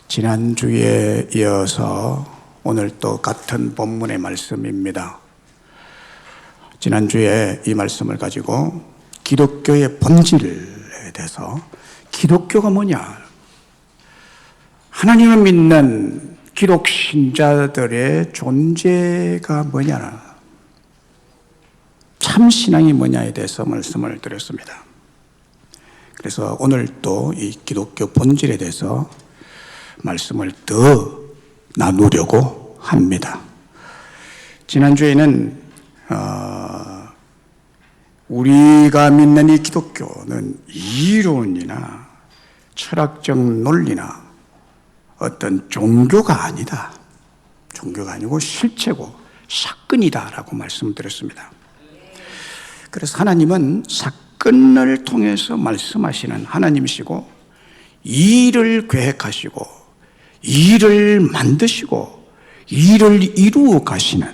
지난주에 이어서 오늘 또 같은 본문의 말씀입니다. 지난주에 이 말씀을 가지고 기독교의 본질에 대해서 기독교가 뭐냐, 하나님을 믿는 기독 신자들의 존재가 뭐냐, 참 신앙이 뭐냐에 대해서 말씀을 드렸습니다. 그래서 오늘 또 이 기독교 본질에 대해서 말씀을 더 나누려고 합니다. 지난주에는 우리가 믿는 이 기독교는 이론이나 철학적 논리나 어떤 종교가 아니다. 종교가 아니고 실체고 사건이다라고 말씀드렸습니다. 그래서 하나님은 사건을 통해서 말씀하시는 하나님이시고, 일을 계획하시고 일을 만드시고 일을 이루어 가시는,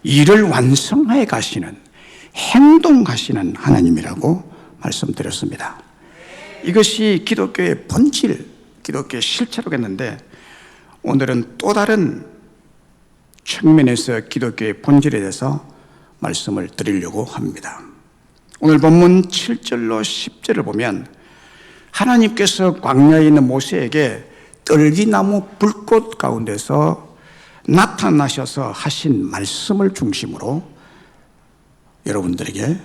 일을 완성해 가시는, 행동하시는 하나님이라고 말씀드렸습니다. 이것이 기독교의 본질, 기독교의 실체라고 했는데, 오늘은 또 다른 측면에서 기독교의 본질에 대해서 말씀을 드리려고 합니다. 오늘 본문 7절로 10절을 보면 하나님께서 광야에 있는 모세에게 떨기나무 불꽃 가운데서 나타나셔서 하신 말씀을 중심으로 여러분들에게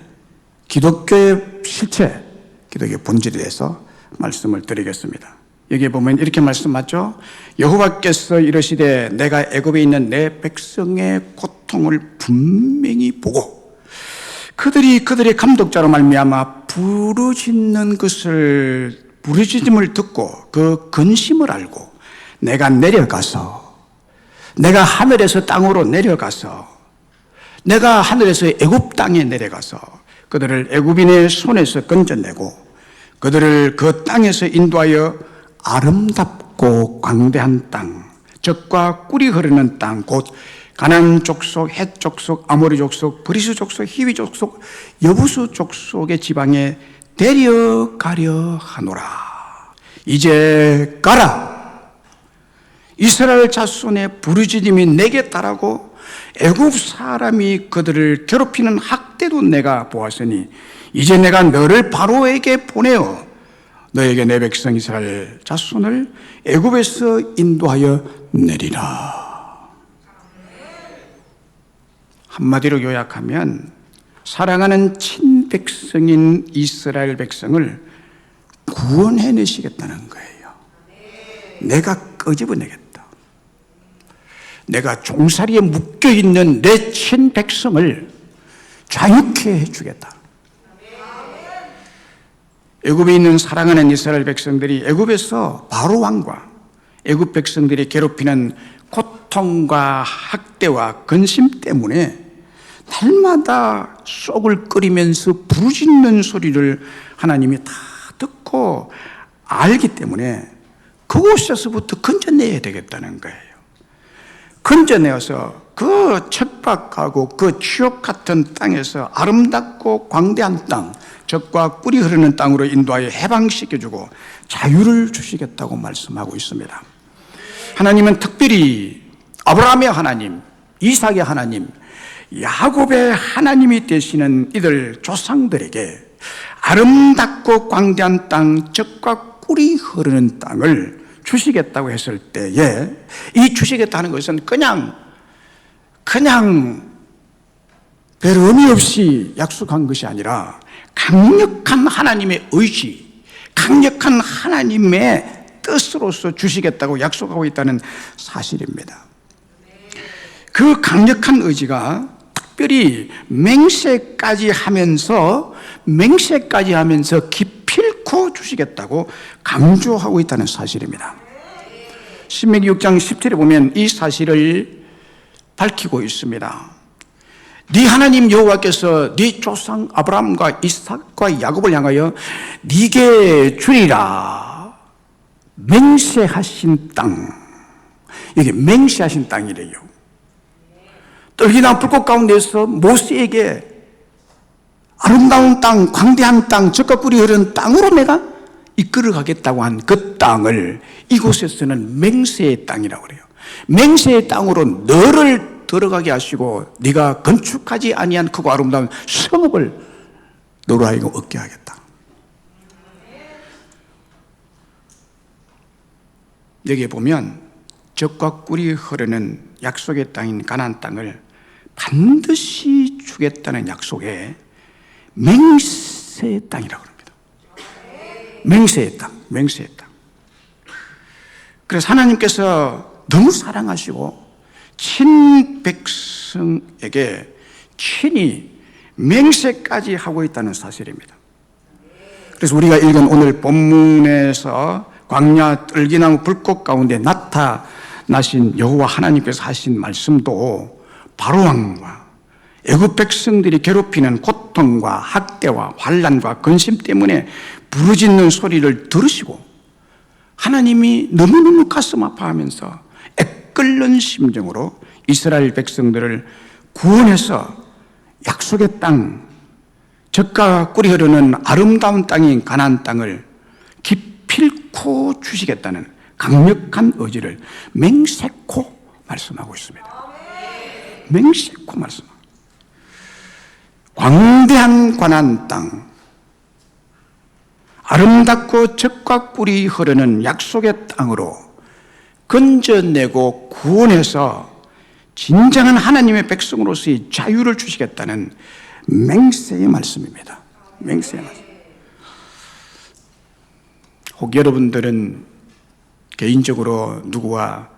기독교의 실체, 기독교의 본질에 대해서 말씀을 드리겠습니다. 여기에 보면 이렇게 말씀하죠. 여호와께서 이르시되 내가 애굽에 있는 내 백성의 고통을 분명히 보고 그들의 감독자로 말미암아 부르짖는 것을, 부르짖음을 듣고 그 근심을 알고 내가 내려가서, 내가 하늘에서 땅으로 내려가서, 내가 하늘에서 애굽 땅에 내려가서 그들을 애굽인의 손에서 건져내고 그들을 그 땅에서 인도하여 아름답고 광대한 땅, 젖과 꿀이 흐르는 땅, 곧 가나안 족속, 헷 족속, 아모리 족속, 브리스 족속, 히위 족속, 여부수 족속의 지방에 데려가려 하노라. 이제 가라. 이스라엘 자손의 부르짖음이 내게 따르고 애굽 사람이 그들을 괴롭히는 학대도 내가 보았으니 이제 내가 너를 바로에게 보내어 너에게 내 백성 이스라엘 자손을 애굽에서 인도하여 내리라. 한마디로 요약하면 사랑하는 친백성인 이스라엘 백성을 구원해내시겠다는 거예요. 내가 끄집어내겠다. 내가 종살이에 묶여있는 내 친백성을 자유케 해주겠다. 애굽에 있는 사랑하는 이스라엘 백성들이 애굽에서 바로 왕과 애굽 백성들이 괴롭히는 고통과 학대와 근심 때문에 날마다 쏙을 끓이면서 부르짖는 소리를 하나님이 다 듣고 알기 때문에 그곳에서부터 건져내야 되겠다는 거예요. 건져내어서 그 척박하고 그 지옥 같은 땅에서 아름답고 광대한 땅, 젖과 꿀이 흐르는 땅으로 인도하여 해방시켜주고 자유를 주시겠다고 말씀하고 있습니다. 하나님은 특별히 아브라함의 하나님, 이삭의 하나님, 야곱의 하나님이 되시는 이들 조상들에게 아름답고 광대한 땅, 젖과 꿀이 흐르는 땅을 주시겠다고 했을 때에, 이 주시겠다는 것은 그냥 별 의미 없이 약속한 것이 아니라 강력한 하나님의 의지, 강력한 하나님의 뜻으로서 주시겠다고 약속하고 있다는 사실입니다. 그 강력한 의지가 특별히 맹세까지 하면서 기필코 주시겠다고 강조하고 있다는 사실입니다. 신명기 6장 10절에 보면 이 사실을 밝히고 있습니다. 네 하나님 여호와께서 네 조상 아브라함과 이삭과 야곱을 향하여 네게 주리라 맹세하신 땅, 이게 맹세하신 땅이래요. 떨기나무 불꽃 가운데서 모세에게 아름다운 땅, 광대한 땅, 젖과 꿀이 흐르는 땅으로 내가 이끌어가겠다고 한 그 땅을 이곳에서는 맹세의 땅이라고 그래요. 맹세의 땅으로 너를 들어가게 하시고 네가 건축하지 아니한 크고 아름다운 성읍을 너로 하여금 얻게 하겠다. 여기에 보면 젖과 꿀이 흐르는 약속의 땅인 가나안 땅을 반드시 주겠다는 약속에 맹세의 땅이라고 합니다. 맹세의 땅, 맹세의 땅. 그래서 하나님께서 너무 사랑하시고 친백성에게 친히 맹세까지 하고 있다는 사실입니다. 그래서 우리가 읽은 오늘 본문에서 광야 떨기나무 불꽃 가운데 나타나신 여호와 하나님께서 하신 말씀도 바로왕과 애굽 백성들이 괴롭히는 고통과 학대와 환난과 근심 때문에 부르짖는 소리를 들으시고 하나님이 너무너무 가슴 아파하면서 애끓는 심정으로 이스라엘 백성들을 구원해서 약속의 땅, 젖과 꿀이 흐르는 아름다운 땅인 가나안 땅을 기필코 주시겠다는 강력한 의지를 맹세코 말씀하고 있습니다. 맹세코 말씀하고 광대한 가나안 땅, 아름답고 젖과 꿀이 흐르는 약속의 땅으로 건져내고 구원해서 진정한 하나님의 백성으로서의 자유를 주시겠다는 맹세의 말씀입니다. 맹세의 말씀. 혹 여러분들은 개인적으로 누구와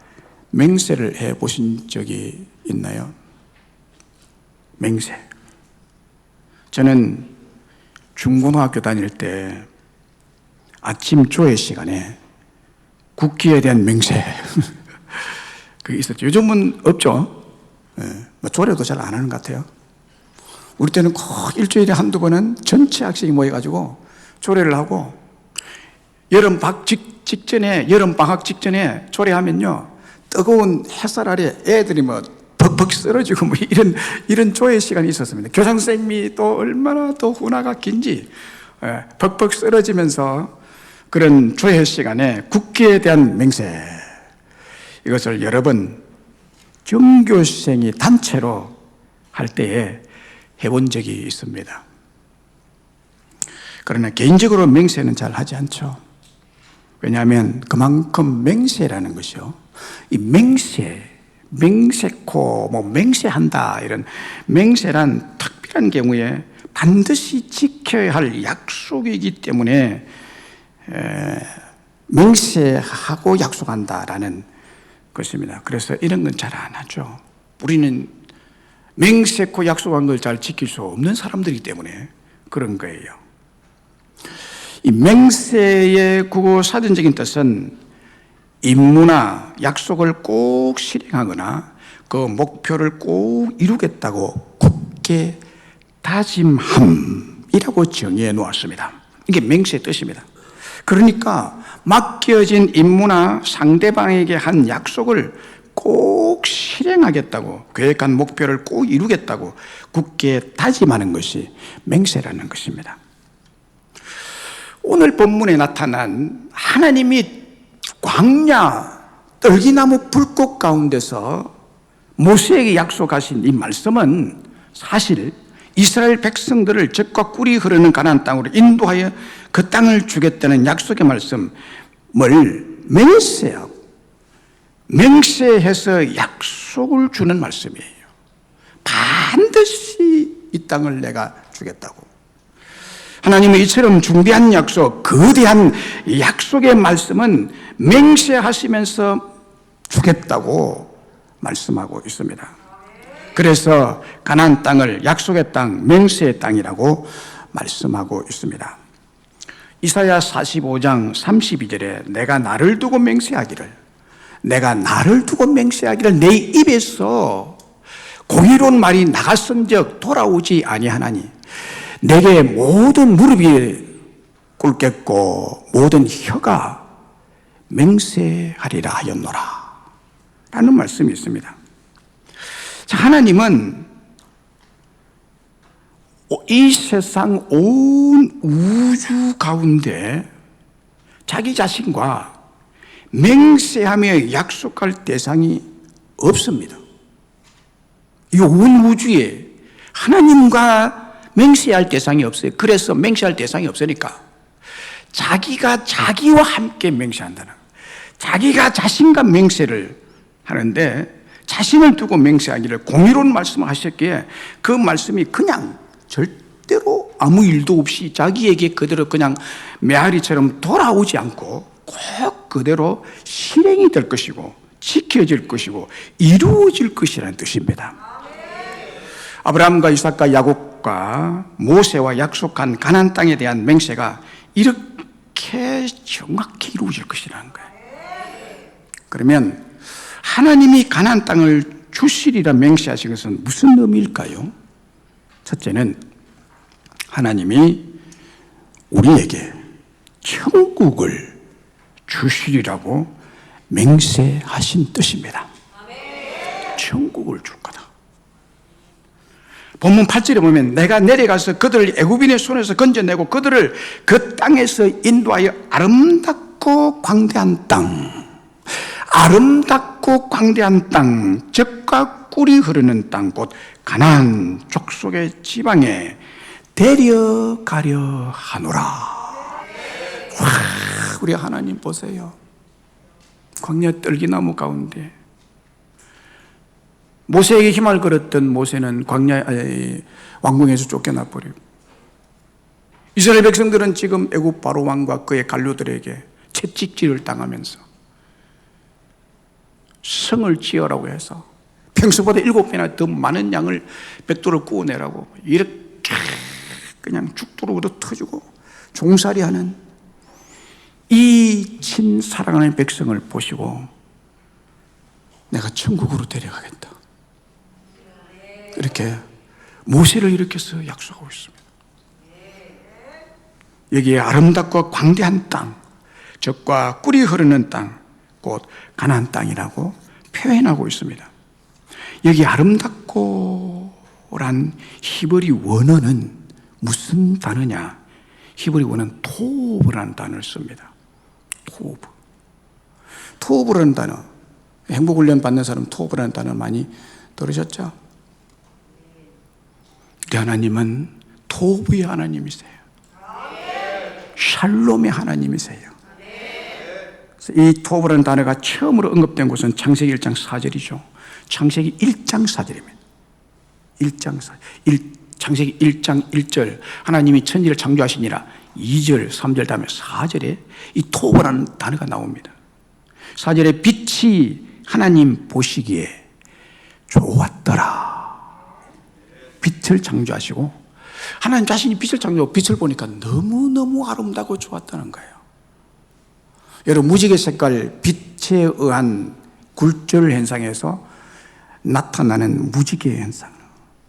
맹세를 해보신 적이 있나요? 맹세. 저는 중고등학교 다닐 때 아침 조회 시간에 국기에 대한 맹세 그게 있었죠. 요즘은 없죠. 조례도 잘 안 하는 것 같아요. 우리 때는 꼭 일주일에 한두 번은 전체 학생이 모여가지고 조례를 하고 여름 방학 직전에 조례하면요 뜨거운 햇살 아래 애들이 뭐 벅벅 쓰러지고 뭐 이런 조회 시간이 있었습니다. 교장 선생님이 또 얼마나 또 훈화가 긴지 벅벅 쓰러지면서 그런 조회 시간에 국기에 대한 맹세, 이것을 여러 번 전교생이 단체로 할 때에 해본 적이 있습니다. 그러나 개인적으로 맹세는 잘 하지 않죠. 왜냐하면 그만큼 맹세라는 것이요, 이 맹세코 뭐 맹세한다, 이런 맹세란 특별한 경우에 반드시 지켜야 할 약속이기 때문에 맹세하고 약속한다라는 것입니다. 그래서 이런 건 잘 안 하죠. 우리는 맹세코 약속한 걸 잘 지킬 수 없는 사람들이기 때문에 그런 거예요. 이 맹세의 국어 사전적인 뜻은 임무나 약속을 꼭 실행하거나 그 목표를 꼭 이루겠다고 굳게 다짐함이라고 정의해 놓았습니다. 이게 맹세의 뜻입니다. 그러니까 맡겨진 임무나 상대방에게 한 약속을 꼭 실행하겠다고, 계획한 목표를 꼭 이루겠다고 굳게 다짐하는 것이 맹세라는 것입니다. 오늘 본문에 나타난 하나님이 광야 떨기나무 불꽃 가운데서 모세에게 약속하신 이 말씀은 사실 이스라엘 백성들을 젖과 꿀이 흐르는 가나안 땅으로 인도하여 그 땅을 주겠다는 약속의 말씀을 맹세해서 약속을 주는 말씀이에요. 반드시 이 땅을 내가 주겠다고. 하나님의 이처럼 중대한 약속, 거대한 약속의 말씀은 맹세하시면서 주겠다고 말씀하고 있습니다. 그래서 가나안 땅을 약속의 땅, 맹세의 땅이라고 말씀하고 있습니다. 이사야 45장 32절에 내가 나를 두고 맹세하기를 내 입에서 공의로운 말이 나갔은즉 돌아오지 아니하나니 내게 모든 무릎이 꿇겠고 모든 혀가 맹세하리라 하였노라 라는 말씀이 있습니다. 자, 하나님은 이 세상 온 우주 가운데 자기 자신과 맹세하며 약속할 대상이 없습니다. 이 온 우주에 하나님과 맹세할 대상이 없어요. 그래서 맹세할 대상이 없으니까 자기가 자기와 함께 맹세한다는, 자기가 자신과 맹세를 하는데 자신을 두고 맹세하기를 공의로운 말씀을 하셨기에 그 말씀이 그냥 절대로 아무 일도 없이 자기에게 그대로 그냥 메아리처럼 돌아오지 않고 꼭 그대로 실행이 될 것이고 지켜질 것이고 이루어질 것이라는 뜻입니다. 아브라함과 이삭과 야곱과 모세와 약속한 가나안 땅에 대한 맹세가 이렇게 정확히 이루어질 것이라는 거예요. 그러면 하나님이 가나안 땅을 주시리라 맹세하신 것은 무슨 의미일까요? 첫째는 하나님이 우리에게 천국을 주시리라고 맹세하신 뜻입니다. 천국을 줄 거다. 본문 8절에 보면 내가 내려가서 그들을 애굽인의 손에서 건져내고 그들을 그 땅에서 인도하여 아름답고 광대한 땅, 아름답고 광대한 땅, 젖과 꿀이 흐르는 땅, 곧 가나안 족속의 지방에 데려가려 하노라. 와, 우리 하나님 보세요. 광야 떨기나무 가운데 모세에게 힘을 걸었던 모세는 왕궁에서 쫓겨나 버리고, 이스라엘 백성들은 지금 애굽 바로 왕과 그의 관료들에게 채찍질을 당하면서 성을 지으라고 해서 평소보다 7배나 더 많은 양을 벽돌을 구워내라고 이렇게 그냥 죽도록 얻어 터지고 종살이하는 이 친사랑하는 백성을 보시고 내가 천국으로 데려가겠다, 이렇게 모세를 일으켜서 약속하고 있습니다. 여기에 아름답고 광대한 땅, 젖과 꿀이 흐르는 땅, 곧 가나안 땅이라고 표현하고 있습니다. 여기 아름답고란 히브리 원어는 무슨 단어냐? 히브리 원어는 토브라는 단어를 씁니다. 토브. 토브라는 단어, 행복훈련 받는 사람 토브라는 단어 많이 들으셨죠? 우리 하나님은 토브의 하나님이세요. 샬롬의 하나님이세요. 이 토브라는 단어가 처음으로 언급된 곳은 창세기 1장 4절이죠. 창세기 1장 4절입니다. 1장 4절. 창세기 1장 1절 하나님이 천지를 창조하시니라. 2절, 3절 다음에 4절에 이 토브라는 단어가 나옵니다. 4절에 빛이 하나님 보시기에 좋았더라. 빛을 창조하시고 하나님 자신이 빛을 창조하고 빛을 보니까 너무너무 아름다고 좋았다는 거예요. 여러분, 무지개 색깔 빛에 의한 굴절 현상에서 나타나는 무지개 현상,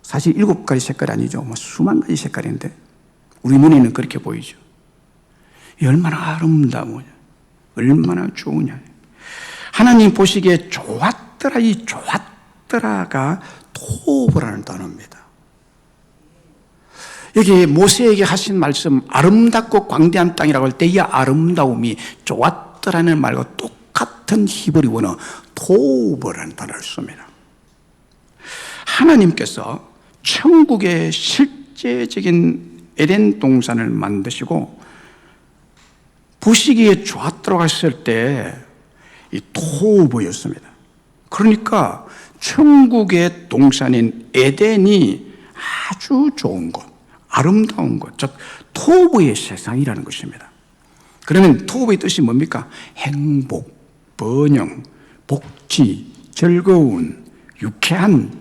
사실 7가지 색깔이 아니죠. 수만 가지 색깔인데 우리 눈에는 그렇게 보이죠. 얼마나 아름다우냐, 얼마나 좋으냐. 하나님 보시기에 좋았더라. 이 좋았더라가 토브라는 단어입니다. 여기 모세에게 하신 말씀, 아름답고 광대한 땅이라고 할 때 이 아름다움이 좋았더라는 말과 똑같은 히브리 원어 토브라는 단어를 씁니다. 하나님께서 천국의 실제적인 에덴 동산을 만드시고 보시기에 좋았다고 했을 때 이 토브였습니다. 그러니까 천국의 동산인 에덴이 아주 좋은 곳, 아름다운 것, 즉 토브의 세상이라는 것입니다. 그러면 토브의 뜻이 뭡니까? 행복, 번영, 복지, 즐거운, 유쾌한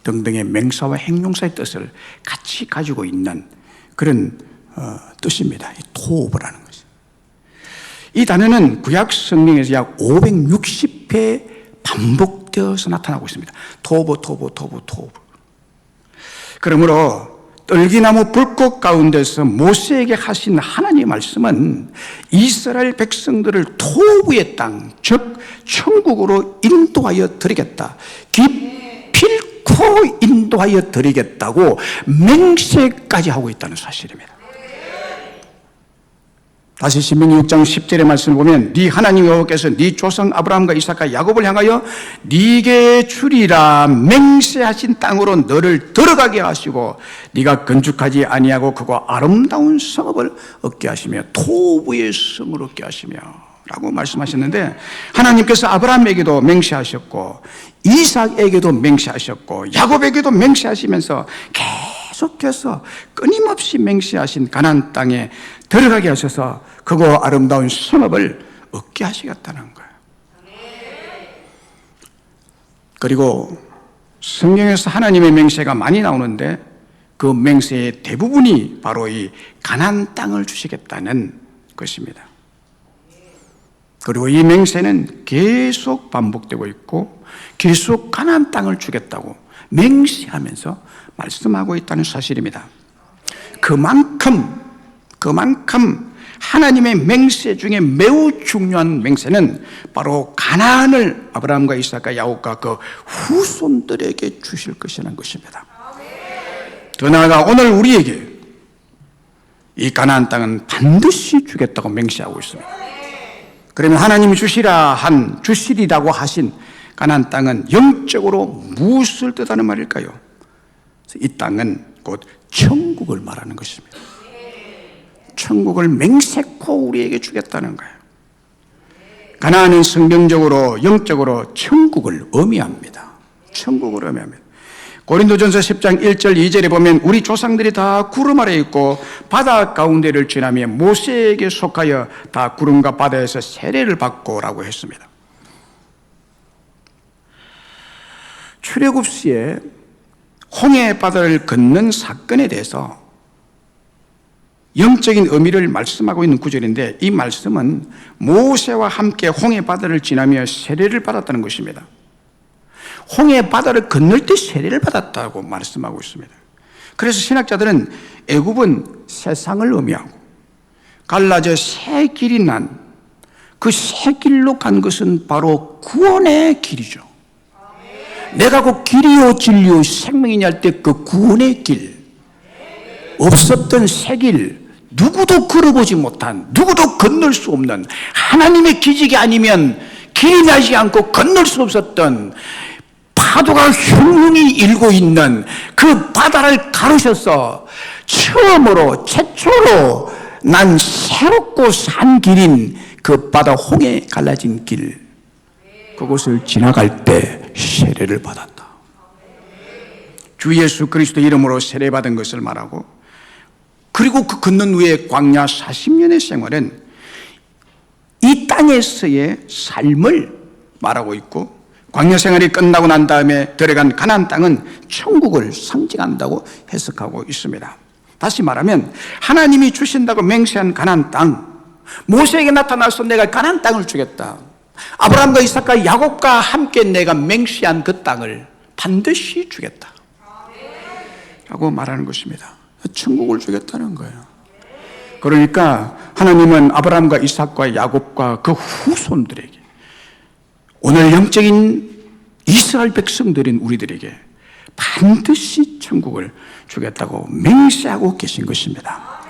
등등의 명사와 형용사의 뜻을 같이 가지고 있는 그런 뜻입니다. 이 토브라는 것이. 이 단어는 구약 성경에서 약 560회 반복되어서 나타나고 있습니다. 토브, 토브, 토브, 토브. 그러므로 떨기나무 불꽃 가운데서 모세에게 하신 하나님의 말씀은 이스라엘 백성들을 토브의 땅, 즉 천국으로 인도하여 드리겠다, 기필코 인도하여 드리겠다고 맹세까지 하고 있다는 사실입니다. 다시 신명기 6장 10절의 말씀을 보면 네 하나님 여호와께서 네 조상 아브라함과 이삭과 야곱을 향하여 네게 주리라 맹세하신 땅으로 너를 들어가게 하시고 네가 건축하지 아니하고 그거 아름다운 성읍을 얻게 하시며 토부의 성을 얻게 하시며 라고 말씀하셨는데, 하나님께서 아브라함에게도 맹세하셨고 이삭에게도 맹세하셨고 야곱에게도 맹세하시면서 계속해서 끊임없이 맹세하신 가나안 땅에 들어가게 하셔서 그거 아름다운 성읍을 얻게 하시겠다는 거예요. 그리고 성경에서 하나님의 맹세가 많이 나오는데 그 맹세의 대부분이 바로 이 가나안 땅을 주시겠다는 것입니다. 그리고 이 맹세는 계속 반복되고 있고 계속 가나안 땅을 주겠다고 맹세하면서 말씀하고 있다는 사실입니다. 그만큼 하나님의 맹세 중에 매우 중요한 맹세는 바로 가나안을 아브라함과 이삭과 야곱과 그 후손들에게 주실 것이라는 것입니다. 더 나아가 오늘 우리에게 이 가나안 땅은 반드시 주겠다고 맹세하고 있습니다. 그러면 하나님이 주시리라고 하신 가나안 땅은 영적으로 무엇을 뜻하는 말일까요? 이 땅은 곧 천국을 말하는 것입니다. 천국을 맹세코 우리에게 주겠다는 거예요. 가나안은 성경적으로 영적으로 천국을 의미합니다. 천국을 의미합니다. 고린도전서 10장 1절 2절에 보면 우리 조상들이 다 구름 아래 있고 바다 가운데를 지나며 모세에게 속하여 다 구름과 바다에서 세례를 받고 라고 했습니다. 출애굽 시에 홍해 바다를 건넌 사건에 대해서 영적인 의미를 말씀하고 있는 구절인데, 이 말씀은 모세와 함께 홍해 바다를 지나며 세례를 받았다는 것입니다. 홍해 바다를 건널 때 세례를 받았다고 말씀하고 있습니다. 그래서 신학자들은 애굽은 세상을 의미하고 갈라져 새 길이 난 그 새 길로 간 것은 바로 구원의 길이죠. 내가 곧 길이요 진리요 생명이냐 할 때 그 구원의 길, 없었던 새 길, 누구도 걸어보지 못한, 누구도 건널 수 없는, 하나님의 기적이 아니면 길이 나지 않고 건널 수 없었던, 파도가 흉흉히 일고 있는 그 바다를 가르셔서 최초로 난 새롭고 산 길인 그 바다 홍해 갈라진 길, 그곳을 지나갈 때 세례를 받았다. 주 예수 그리스도 이름으로 세례받은 것을 말하고, 그리고 그 건넌 후에 광야 40년의 생활은 이 땅에서의 삶을 말하고 있고, 광야 생활이 끝나고 난 다음에 들어간 가나안 땅은 천국을 상징한다고 해석하고 있습니다. 다시 말하면 하나님이 주신다고 맹세한 가나안 땅, 모세에게 나타나서 내가 가나안 땅을 주겠다, 아브라함과 이삭과 야곱과 함께 내가 맹세한 그 땅을 반드시 주겠다 라고 말하는 것입니다. 천국을 주겠다는 거예요. 그러니까 하나님은 아브라함과 이삭과 야곱과 그 후손들에게, 오늘 영적인 이스라엘 백성들인 우리들에게 반드시 천국을 주겠다고 맹세하고 계신 것입니다.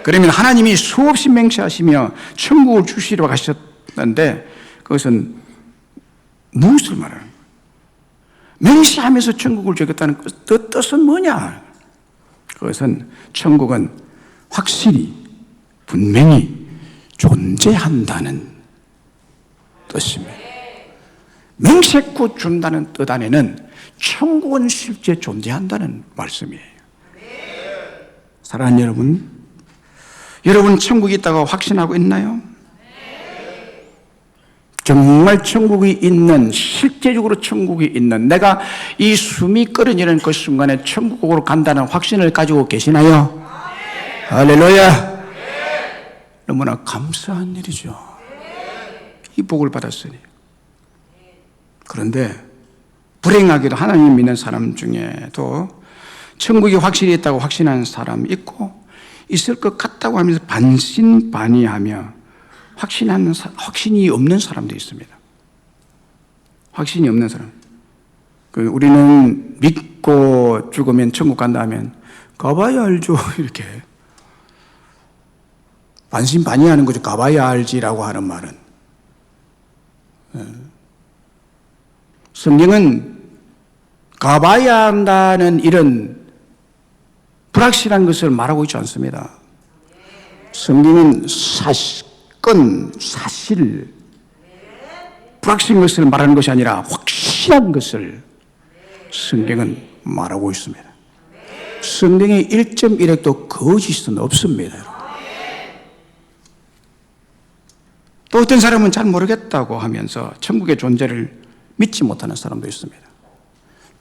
그러면 하나님이 수없이 맹세하시며 천국을 주시려고 하셨는데 그것은 무엇을 말하는 거예요? 맹세하면서 천국을 주겠다는 그 뜻은 뭐냐? 그것은 천국은 확실히 분명히 존재한다는 뜻입니다. 맹세코 준다는 뜻 안에는 천국은 실제 존재한다는 말씀이에요. 사랑하는 여러분 천국이 있다고 확신하고 있나요? 정말 천국이 있는, 실제적으로 천국이 있는, 내가 이 숨이 끓어지는 그 순간에 천국으로 간다는 확신을 가지고 계시나요? 할렐루야! 너무나 감사한 일이죠. 이 복을 받았으니. 그런데 불행하게도 하나님 믿는 사람 중에도 천국이 확실히 있다고 확신하는 사람이 있고 있을 것 같다고 하면서 반신반의하며 확신이 없는 사람도 있습니다. 확신이 없는 사람. 우리는 믿고 죽으면 천국 간다 하면 가봐야 알죠. 이렇게. 반신반의하는 거죠. 가봐야 알지라고 하는 말은. 성경은 가봐야 한다는 이런 불확실한 것을 말하고 있지 않습니다. 성경은 사건, 사실, 불확실한 것을 말하는 것이 아니라 확실한 것을 성경은 말하고 있습니다. 성경의 1.1핵도 거짓은 없습니다. 또 어떤 사람은 잘 모르겠다고 하면서 천국의 존재를 믿지 못하는 사람도 있습니다.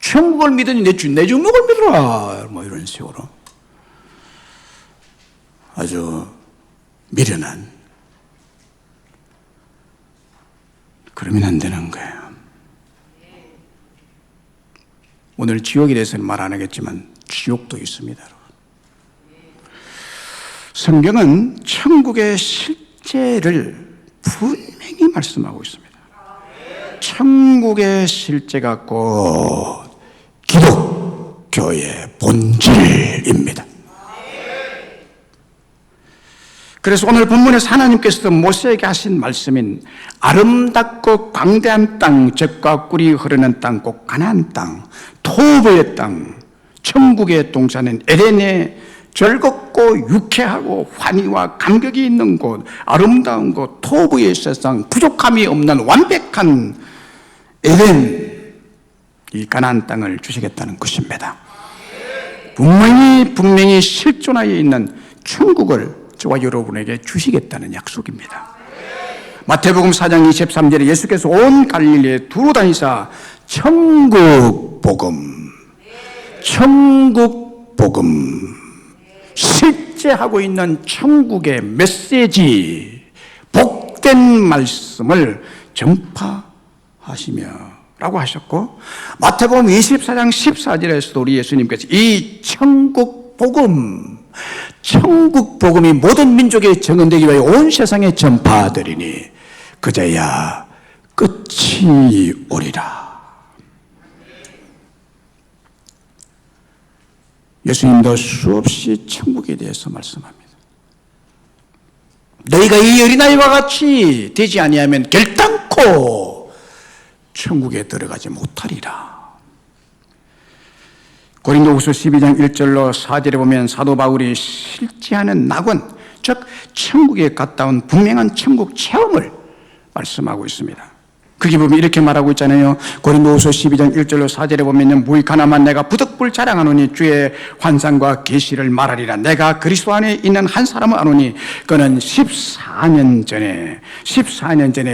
천국을 믿으니 내 중목을 믿어라, 뭐 이런 식으로 아주 미련한, 그러면 안 되는 거예요. 오늘 지옥에 대해서는 말 안 하겠지만 지옥도 있습니다. 성경은 천국의 실제를 분명히 말씀하고 있습니다. 천국의 실제가 곧 기독교의 본질입니다. 그래서 오늘 본문에서 하나님께서 모세에게 하신 말씀인 아름답고 광대한 땅, 젖과 꿀이 흐르는 땅, 곧 가나안 땅, 토부의 땅, 천국의 동산은 에덴의 즐겁고 유쾌하고 환희와 감격이 있는 곳, 아름다운 곳, 토부의 세상, 부족함이 없는 완벽한 에덴, 이 가나안 땅을 주시겠다는 것입니다. 분명히 실존하여 있는 천국을 저와 여러분에게 주시겠다는 약속입니다. 마태복음 4장 23절에 예수께서 온 갈릴리에 두루 다니사 천국 복음, 실제 하고 있는 천국의 메시지, 복된 말씀을 전파하시며 라고 하셨고, 마태복음 24장 14절에서도 우리 예수님께서 이 천국 복음이 모든 민족에 증언되기 위하여 온 세상에 전파하리니 그제야 끝이 오리라. 예수님도 수없이 천국에 대해서 말씀합니다. 너희가 이 어린아이와 같이 되지 아니하면 결단코 천국에 들어가지 못하리라. 고린도후서 12장 1절로 4절에 보면 사도 바울이 실제하는 낙원, 즉 천국에 갔다 온 분명한 천국 체험을 말씀하고 있습니다. 거기 보면 이렇게 말하고 있잖아요. 고린도후서 12장 1절로 4절에 보면 무익 하나만 내가 부득불 자랑하노니 주의 환상과 계시를 말하리라. 내가 그리스도 안에 있는 한 사람을 아노니 그는 14년 전에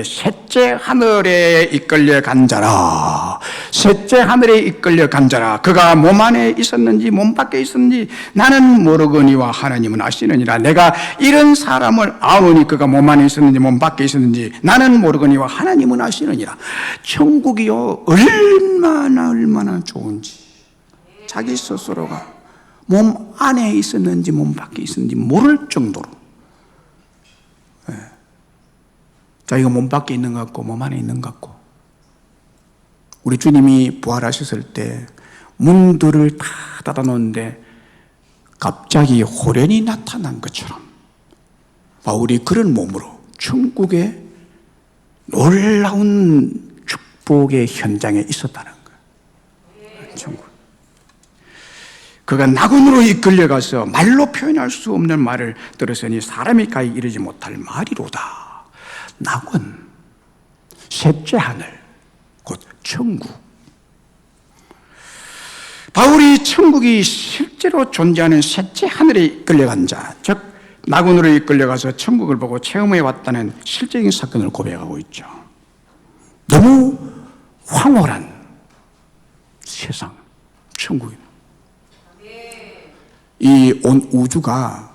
셋째 하늘에 이끌려 간 자라. 셋째 하늘에 이끌려 간 자라. 그가 몸 안에 있었는지 몸 밖에 있었는지 나는 모르거니와 하나님은 아시느니라. 내가 이런 사람을 아노니 그가 몸 안에 있었는지 몸 밖에 있었는지 나는 모르거니와 하나님은 아시느니라. 천국이요 얼마나 좋은지 자기 스스로가 몸 안에 있었는지 몸 밖에 있었는지 모를 정도로, 자기가 몸 밖에 있는 것 같고 몸 안에 있는 것 같고, 우리 주님이 부활하셨을 때 문들을 다 닫아놓는데 갑자기 호련히 나타난 것처럼 바울이 그런 몸으로 천국의 놀라운 축복의 현장에 있었다는 거예요. 천국. 그가 낙원으로 이끌려가서 말로 표현할 수 없는 말을 들었으니 사람이 가히 이르지 못할 말이로다. 낙원, 셋째 하늘, 곧 천국. 바울이 천국이 실제로 존재하는 셋째 하늘에 이끌려간 자, 즉 낙원으로 이끌려가서 천국을 보고 체험해 왔다는 실제적인 사건을 고백하고 있죠. 너무 황홀한 세상, 천국입니다. 이 온 우주가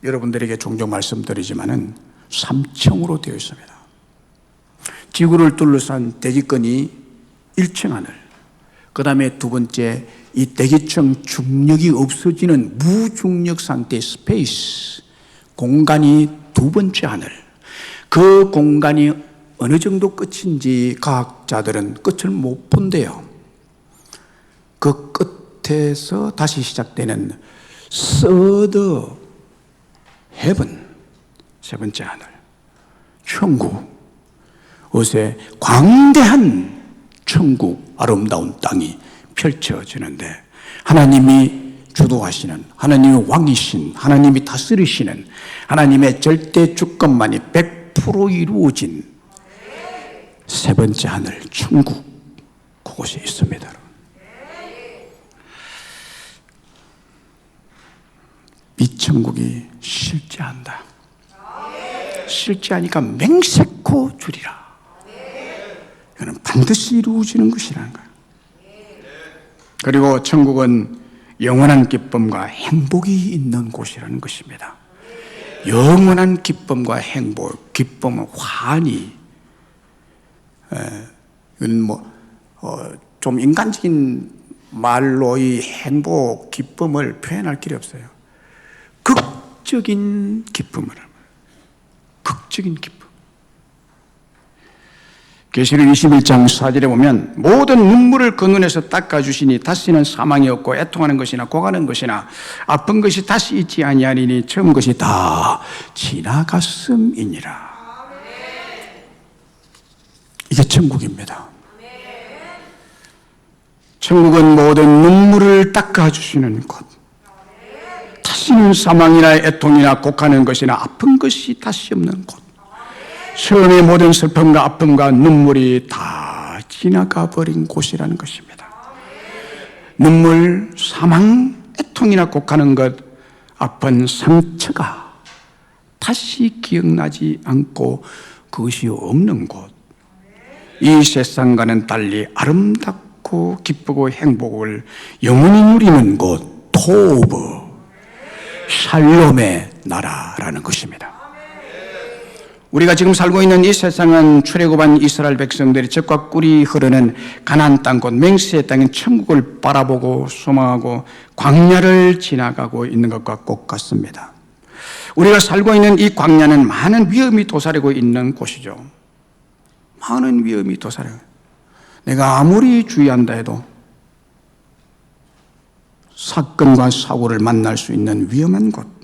여러분들에게 종종 말씀드리지만은 3층으로 되어 있습니다. 지구를 둘러싼 대기권이 1층 하늘, 그 다음에 두 번째 이 대기층 중력이 없어지는 무중력 상태의 스페이스, 공간이 두 번째 하늘. 그 공간이 어느 정도 끝인지 과학자들은 끝을 못 본대요. 그 끝에서 다시 시작되는 서드 헤븐, 세 번째 하늘, 천국. 어제 광대한 천국, 아름다운 땅이 펼쳐지는데 하나님이 주도하시는, 하나님이 왕이신, 하나님이 다스리시는 하나님의 절대 주권만이 100% 이루어진 세 번째 하늘, 천국, 그곳에 있습니다. 이 천국이 실제한다. 실제하니까 맹세코 주리라. 이거는 반드시 이루어지는 것이라는 거예요. 그리고 천국은 영원한 기쁨과 행복이 있는 곳이라는 것입니다. 영원한 기쁨과 행복, 기쁨은 환희. 이건 좀 인간적인 말로 이 행복, 기쁨을 표현할 길이 없어요. 극적인 기쁨을, 극적인 기쁨. 계시록 21장 4절에 보면 모든 눈물을 그 눈에서 닦아주시니 다시는 사망이 없고 애통하는 것이나 고가는 것이나 아픈 것이 다시 있지 아니하리니 처음 것이 다 지나갔음이니라. 이게 천국입니다. 천국은 모든 눈물을 닦아주시는 곳, 다시는 사망이나 애통이나 곡하는 것이나 아픈 것이 다시 없는 곳, 처음의 모든 슬픔과 아픔과 눈물이 다 지나가 버린 곳이라는 것입니다. 눈물, 사망, 애통이나 곡하는 것, 아픈 상처가 다시 기억나지 않고 그것이 없는 곳, 이 세상과는 달리 아름답고 기쁘고 행복을 영원히 누리는 곳, 토브, 샬롬의 나라라는 것입니다. 우리가 지금 살고 있는 이 세상은 출애굽한 이스라엘 백성들이 젖과 꿀이 흐르는 가나안 땅, 곧 맹세의 땅인 천국을 바라보고 소망하고 광야를 지나가고 있는 것과 똑같습니다. 우리가 살고 있는 이 광야는 많은 위험이 도사리고 있는 곳이죠. 많은 위험이 도사리고, 내가 아무리 주의한다 해도 사건과 사고를 만날 수 있는 위험한 곳.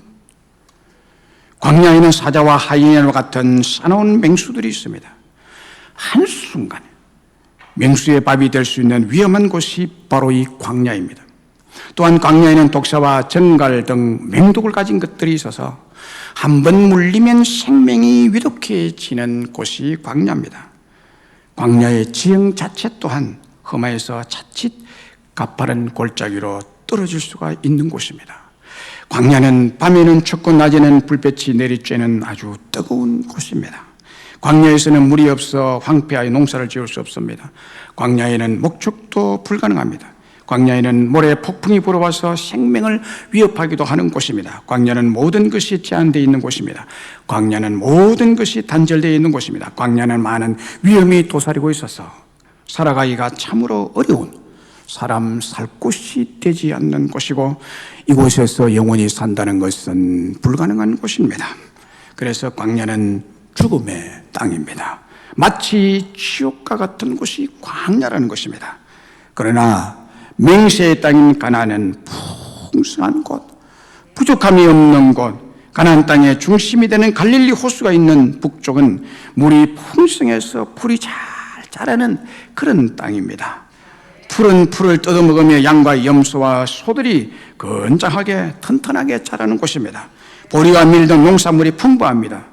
광야에는 사자와 하이에나와 같은 사나운 맹수들이 있습니다. 한순간에 맹수의 밥이 될 수 있는 위험한 곳이 바로 이 광야입니다. 또한 광야에는 독사와 전갈 등 맹독을 가진 것들이 있어서 한 번 물리면 생명이 위독해지는 곳이 광야입니다. 광야의 지형 자체 또한 험하여서 자칫 가파른 골짜기로 떨어질 수가 있는 곳입니다. 광야는 밤에는 춥고 낮에는 불볕이 내리쬐는 아주 뜨거운 곳입니다. 광야에서는 물이 없어 황폐하여 농사를 지을 수 없습니다. 광야에는 목축도 불가능합니다. 광야에는 모래 폭풍이 불어와서 생명을 위협하기도 하는 곳입니다. 광야는 모든 것이 제한되어 있는 곳입니다. 광야는 모든 것이 단절되어 있는 곳입니다. 광야는 많은 위험이 도사리고 있어서 살아가기가 참으로 어려운, 사람 살 곳이 되지 않는 곳이고 이곳에서 영원히 산다는 것은 불가능한 곳입니다. 그래서 광야는 죽음의 땅입니다. 마치 지옥과 같은 곳이 광야라는 것입니다. 그러나 맹세의 땅인 가나안은 풍성한 곳, 부족함이 없는 곳, 가나안 땅의 중심이 되는 갈릴리 호수가 있는 북쪽은 물이 풍성해서 풀이 잘 자라는 그런 땅입니다. 푸른 풀을 뜯어먹으며 양과 염소와 소들이 건장하게 튼튼하게 자라는 곳입니다. 보리와 밀 등 농산물이 풍부합니다.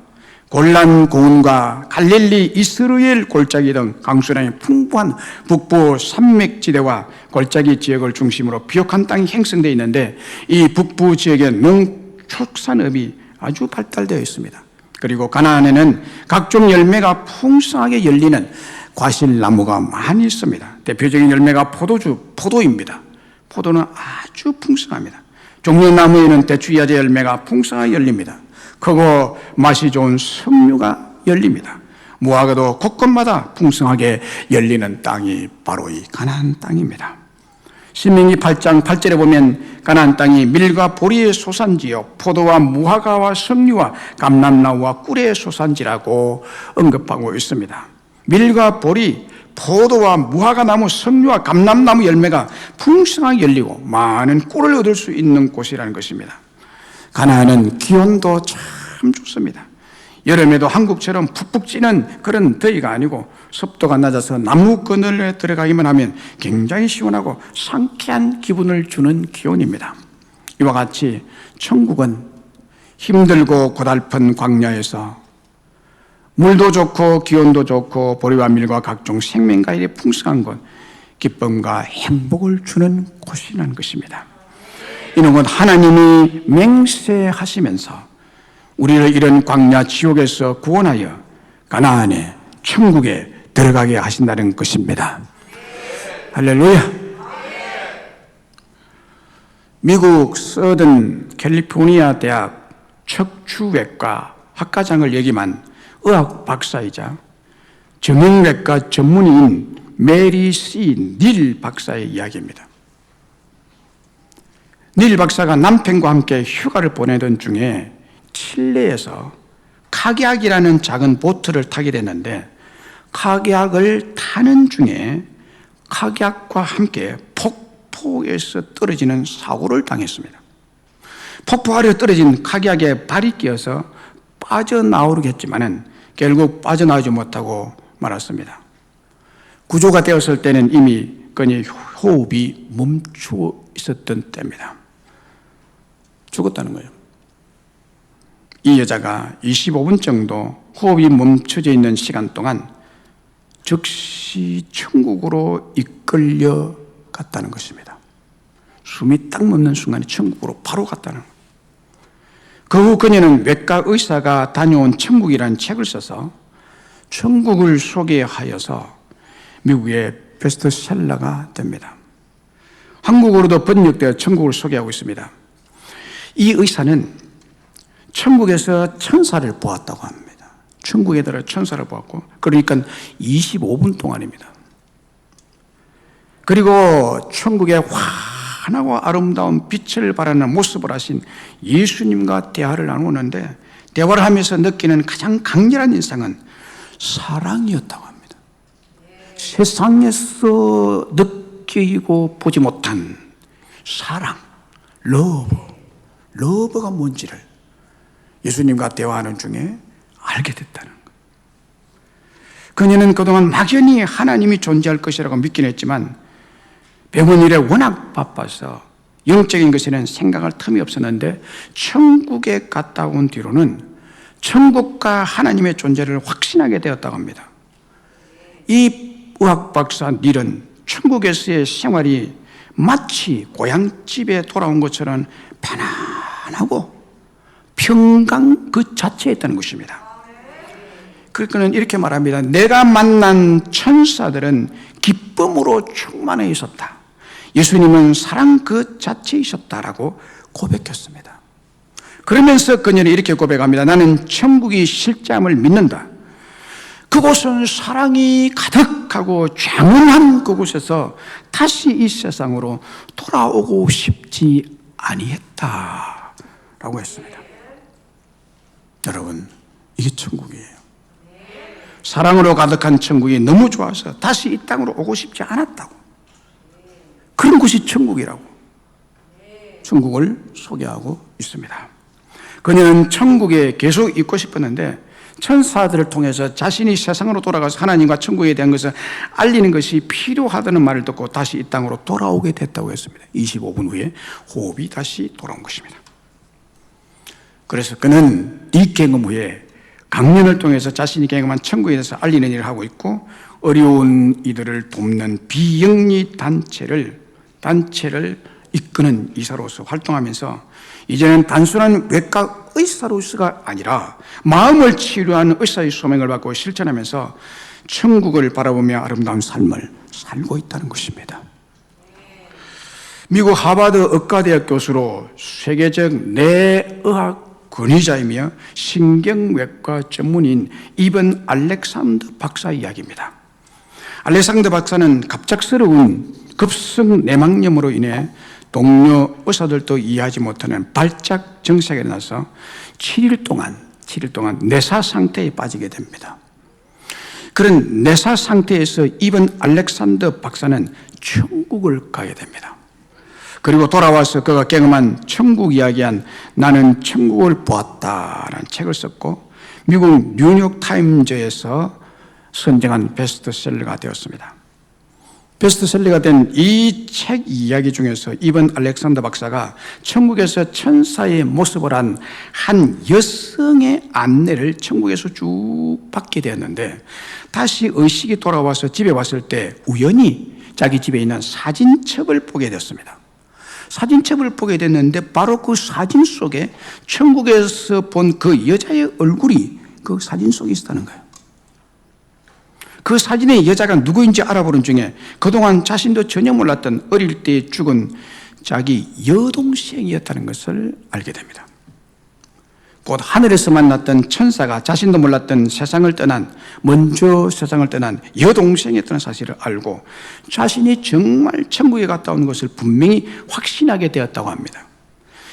골란 고운과 갈릴리, 이스라엘 골짜기 등 강수량이 풍부한 북부 산맥지대와 골짜기 지역을 중심으로 비옥한 땅이 형성되어 있는데 이 북부 지역의 농축산업이 아주 발달되어 있습니다. 그리고 가나안에는 각종 열매가 풍성하게 열리는 과실나무가 많이 있습니다. 대표적인 열매가 포도입니다. 포도는 아주 풍성합니다. 종려나무에는 대추야제 열매가 풍성하게 열립니다. 크고 맛이 좋은 석류가 열립니다. 무화과도 곳곳마다 풍성하게 열리는 땅이 바로 이 가나안 땅입니다. 신명기 8장 8절에 보면 가나안 땅이 밀과 보리의 소산지요 포도와 무화과와 석류와 감람나무와 꿀의 소산지라고 언급하고 있습니다. 밀과 보리, 포도와 무화과 나무, 석류와 감람나무 열매가 풍성하게 열리고 많은 꿀을 얻을 수 있는 곳이라는 것입니다. 가나안은 기온도 참 좋습니다. 여름에도 한국처럼 푹푹 찌는 그런 더위가 아니고 습도가 낮아서 나무 그늘에 들어가기만 하면 굉장히 시원하고 상쾌한 기분을 주는 기온입니다. 이와 같이 천국은 힘들고 고달픈 광야에서 물도 좋고 기온도 좋고 보리와 밀과 각종 생명과일이 풍성한 곳, 기쁨과 행복을 주는 곳이라는 것입니다. 이는 곧 하나님이 맹세하시면서 우리를 이런 광야 지옥에서 구원하여 가나안의 천국에 들어가게 하신다는 것입니다. 할렐루야. 미국 서든 캘리포니아 대학 척추외과 학과장을 역임한 의학 박사이자 정형외과 전문의인 메리 C. 닐 박사의 이야기입니다. 닐 박사가 남편과 함께 휴가를 보내던 중에 칠레에서 카기약이라는 작은 보트를 타게 됐는데, 카기약을 타는 중에 카기약과 함께 폭포에서 떨어지는 사고를 당했습니다. 폭포 아래로 떨어진 카기약에 발이 끼어서 빠져나오려겠지만은 결국 빠져나오지 못하고 말았습니다. 구조가 되었을 때는 이미 그의 호흡이 멈추어 있었던 때입니다. 죽었다는 거예요. 이 여자가 25분 정도 호흡이 멈춰져 있는 시간 동안 즉시 천국으로 이끌려 갔다는 것입니다. 숨이 딱 멎는 순간에 천국으로 바로 갔다는 거예요. 그 후 그녀는 외과 의사가 다녀온 천국이라는 책을 써서 천국을 소개하여서 미국의 베스트셀러가 됩니다. 한국어로도 번역되어 천국을 소개하고 있습니다. 이 의사는 천국에서 천사를 보았다고 합니다. 천국에 들어 천사를 보았고, 그러니까 25분 동안입니다. 그리고 천국의 환하고 아름다운 빛을 발하는 모습을 하신 예수님과 대화를 나누는데, 대화를 하면서 느끼는 가장 강렬한 인상은 사랑이었다고 합니다. 세상에서 느끼고 보지 못한 사랑, 러브가 뭔지를 예수님과 대화하는 중에 알게 됐다는 거예요. 그녀는 그동안 막연히 하나님이 존재할 것이라고 믿긴 했지만 병원 일에 워낙 바빠서 영적인 것에는 생각할 틈이 없었는데, 천국에 갔다 온 뒤로는 천국과 하나님의 존재를 확신하게 되었다고 합니다. 이 의학 박사 닐은 천국에서의 생활이 마치 고향집에 돌아온 것처럼 편안하고 평강 그 자체에 있다는 것입니다. 그러니까 이렇게 말합니다. 내가 만난 천사들은 기쁨으로 충만해 있었다. 예수님은 사랑 그 자체에 있었다라고 고백했습니다. 그러면서 그녀는 이렇게 고백합니다. 나는 천국이 실제함을 믿는다. 그곳은 사랑이 가득하고 장엄한 그곳에서 다시 이 세상으로 돌아오고 싶지 아니했다 라고 했습니다. 여러분, 이게 천국이에요. 사랑으로 가득한 천국이 너무 좋아서 다시 이 땅으로 오고 싶지 않았다고. 그런 곳이 천국이라고 천국을 소개하고 있습니다. 그녀는 천국에 계속 있고 싶었는데 천사들을 통해서 자신이 세상으로 돌아가서 하나님과 천국에 대한 것을 알리는 것이 필요하다는 말을 듣고 다시 이 땅으로 돌아오게 됐다고 했습니다. 25분 후에 호흡이 다시 돌아온 것입니다. 그래서 그는 이 경험 후에 강연을 통해서 자신이 경험한 천국에 대해서 알리는 일을 하고 있고, 어려운 이들을 돕는 비영리 단체를 이끄는 이사로서 활동하면서 이제는 단순한 외과 의사로서가 아니라 마음을 치료하는 의사의 소명을 받고 실천하면서 천국을 바라보며 아름다운 삶을 살고 있다는 것입니다. 미국 하버드 의과대학 교수로 세계적 뇌의학 권위자이며 신경외과 전문인 이번 알렉산더 박사 이야기입니다. 알렉산더 박사는 갑작스러운 급성 내막염으로 인해 동료 의사들도 이해하지 못하는 발작 증세가 일어나서 7일 동안 내사 상태에 빠지게 됩니다. 그런 내사 상태에서 이번 알렉산더 박사는 천국을 가게 됩니다. 그리고 돌아와서 그가 경험한 천국 이야기한 나는 천국을 보았다라는 책을 썼고, 미국 뉴욕 타임즈에서 선정한 베스트셀러가 되었습니다. 베스트셀러가 된 이 책 이야기 중에서 이번 알렉산더 박사가 천국에서 천사의 모습을 한 여성의 안내를 천국에서 쭉 받게 되었는데, 다시 의식이 돌아와서 집에 왔을 때 우연히 자기 집에 있는 사진첩을 보게 됐습니다. 사진첩을 보게 됐는데 바로 그 사진 속에 천국에서 본 그 여자의 얼굴이 그 사진 속에 있었다는 거예요. 그 사진의 여자가 누구인지 알아보는 중에 그동안 자신도 전혀 몰랐던 어릴 때 죽은 자기 여동생이었다는 것을 알게 됩니다. 곧 하늘에서 만났던 천사가 자신도 몰랐던 먼저 세상을 떠난 여동생이었다는 사실을 알고 자신이 정말 천국에 갔다 온 것을 분명히 확신하게 되었다고 합니다.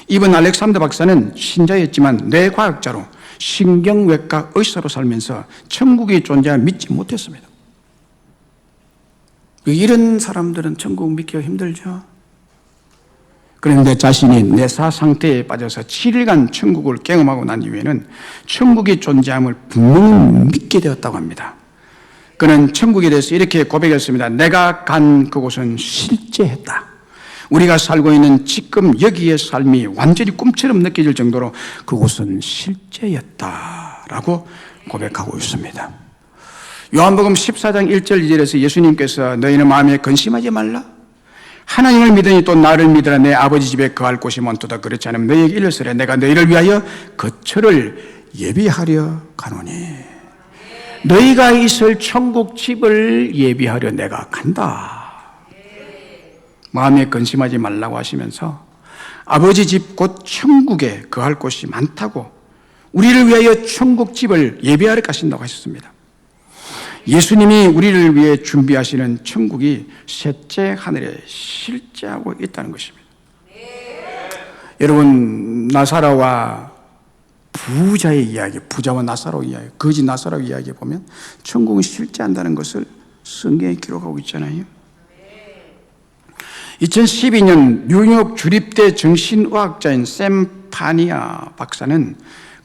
이번 알렉산더 박사는 신자였지만 뇌과학자로 신경외과 의사로 살면서 천국의 존재를 믿지 못했습니다. 이런 사람들은 천국 믿기가 힘들죠. 그런데 자신이 내사 상태에 빠져서 7일간 천국을 경험하고 난 이후에는 천국의 존재함을 분명히 믿게 되었다고 합니다. 그는 천국에 대해서 이렇게 고백했습니다. 내가 간 그곳은 실제했다. 우리가 살고 있는 지금 여기의 삶이 완전히 꿈처럼 느껴질 정도로 그곳은 실제였다라고 고백하고 있습니다. 요한복음 14장 1절 2절에서 예수님께서 너희는 마음에 근심하지 말라. 하나님을 믿으니 또 나를 믿으라. 내 아버지 집에 거할 곳이 많도다. 그렇지 않으면 너희에게 일러스되 내가 너희를 위하여 거처를 예비하려 가노니. 너희가 있을 천국 집을 예비하려 내가 간다. 마음에 근심하지 말라고 하시면서 아버지 집 곧 천국에 거할 곳이 많다고 우리를 위하여 천국 집을 예비하러 가신다고 하셨습니다. 예수님이 우리를 위해 준비하시는 천국이 셋째 하늘에 실제하고 있다는 것입니다. 여러분, 나사로와 부자의 이야기, 부자와 나사로 이야기, 거지 나사로 이야기에 보면 천국은 실제한다는 것을 성경에 기록하고 있잖아요. 2012년 뉴욕 주립대 정신의학자인 샘 파니아 박사는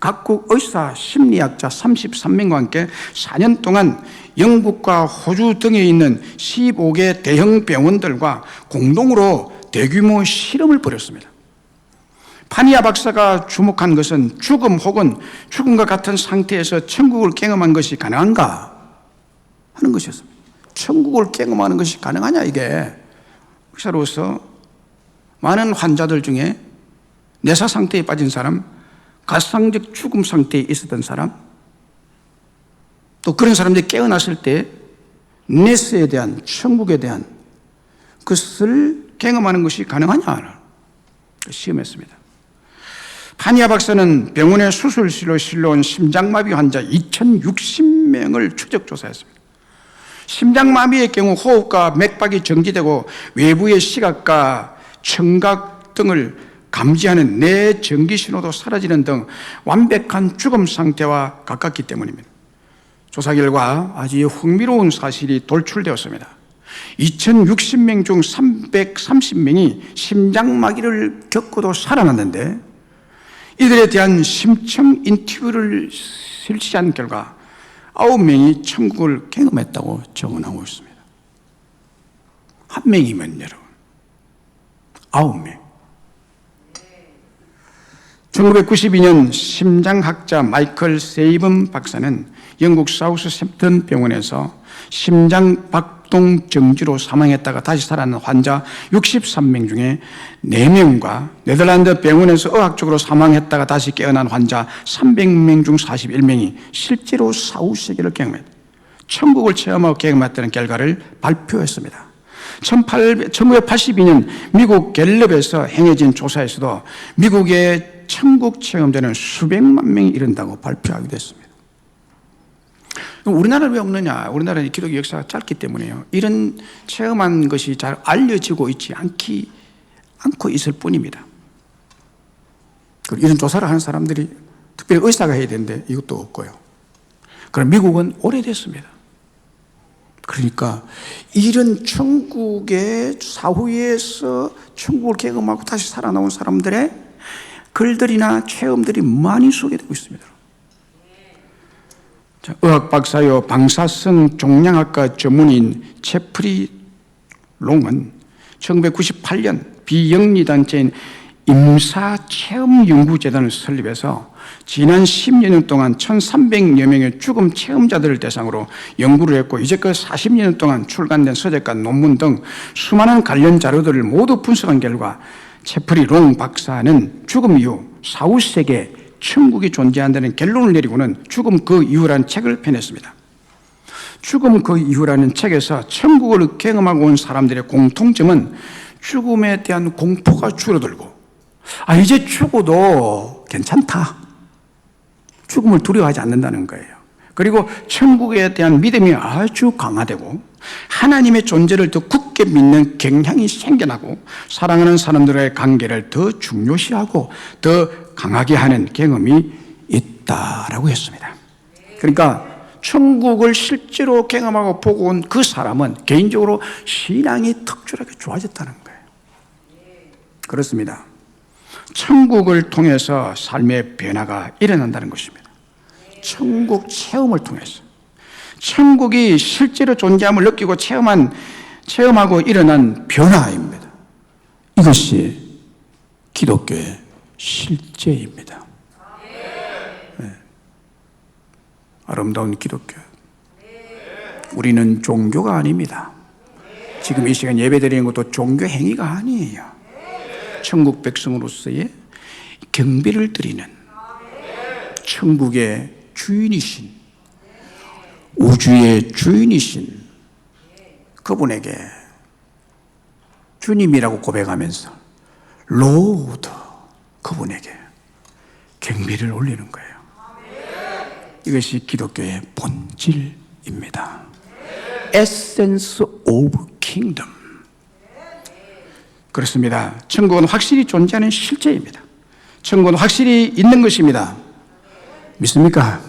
각국 의사, 심리학자 33명과 함께 4년 동안 영국과 호주 등에 있는 15개 대형 병원들과 공동으로 대규모 실험을 벌였습니다. 파니아 박사가 주목한 것은 죽음 혹은 죽음과 같은 상태에서 천국을 경험한 것이 가능한가 하는 것이었습니다. 천국을 경험하는 것이 가능하냐, 이게. 의사로서 많은 환자들 중에 내사 상태에 빠진 사람, 가상적 죽음 상태에 있었던 사람, 또 그런 사람들이 깨어났을 때 네스에 대한, 천국에 대한 그것을 경험하는 것이 가능하냐 시험했습니다. 파니아 박사는 병원의 수술실로 실려온 심장마비 환자 2060명을 추적 조사했습니다. 심장마비의 경우 호흡과 맥박이 정지되고 외부의 시각과 청각 등을 감지하는 뇌 전기신호도 사라지는 등 완벽한 죽음 상태와 가깝기 때문입니다. 조사 결과 아주 흥미로운 사실이 돌출되었습니다. 2060명 중 330명이 심장마비를 겪고도 살아났는데 이들에 대한 심층 인터뷰를 실시한 결과 9명이 천국을 경험했다고 증언하고 있습니다. 한 명이면 여러분 9명. 1992년 심장학자 마이클 세이븐 박사는 영국 사우스샘프턴 병원에서 심장 박동 정지로 사망했다가 다시 살아난 환자 63명 중에 4명과 네덜란드 병원에서 의학적으로 사망했다가 다시 깨어난 환자 300명 중 41명이 실제로 사후세계를 경험했다. 천국을 체험하고 경험했다는 결과를 발표했습니다. 1982년 미국 갤럽에서 행해진 조사에서도 미국의 천국 체험자는 수백만 명이 이른다고 발표하기도 했습니다. 우리나라는 왜 없느냐? 우리나라는 기독교 역사가 짧기 때문에요. 이런 체험한 것이 잘 알려지고 있지 않고 있을 뿐입니다. 이런 조사를 하는 사람들이 특별히 의사가 해야 되는데 이것도 없고요. 그럼 미국은 오래됐습니다. 그러니까 이런 천국의 사후에서 천국을 경험하고 다시 살아나온 사람들의 글들이나 체험들이 많이 소개되고 있습니다. 의학 박사요 방사성 종양학과 전문인 제프리 롱은 1998년 비영리단체인 임사체험연구재단을 설립해서 지난 10여 년 동안 1,300여 명의 죽음 체험자들을 대상으로 연구를 했고, 이제껏 40여 년 동안 출간된 서적과 논문 등 수많은 관련 자료들을 모두 분석한 결과 제프리 롱 박사는 죽음 이후 사후 세계 천국이 존재한다는 결론을 내리고는 죽음 그 이후라는 책을 펴냈습니다. 죽음 그 이후라는 책에서 천국을 경험하고 온 사람들의 공통점은 죽음에 대한 공포가 줄어들고, 이제 죽어도 괜찮다, 죽음을 두려워하지 않는다는 거예요. 그리고 천국에 대한 믿음이 아주 강화되고 하나님의 존재를 더 굳게 믿는 경향이 생겨나고 사랑하는 사람들과의 관계를 더 중요시하고 더 강하게 하는 경험이 있다라고 했습니다. 그러니까 천국을 실제로 경험하고 보고 온 그 사람은 개인적으로 신앙이 특출하게 좋아졌다는 거예요. 그렇습니다. 천국을 통해서 삶의 변화가 일어난다는 것입니다. 천국 체험을 통해서, 천국이 실제로 존재함을 느끼고 체험하고 일어난 변화입니다. 이것이 기독교의 실제입니다. 네. 아름다운 기독교. 우리는 종교가 아닙니다. 지금 이 시간 예배드리는 것도 종교 행위가 아니에요. 천국 백성으로서의 경배를 드리는 천국의 주인이신, 우주의 주인이신 그분에게 주님이라고 고백하면서 로드, 그분에게 경배를 올리는 거예요. 이것이 기독교의 본질입니다. Essence of Kingdom. 그렇습니다. 천국은 확실히 존재하는 실제입니다. 천국은 확실히 있는 것입니다. 믿습니까?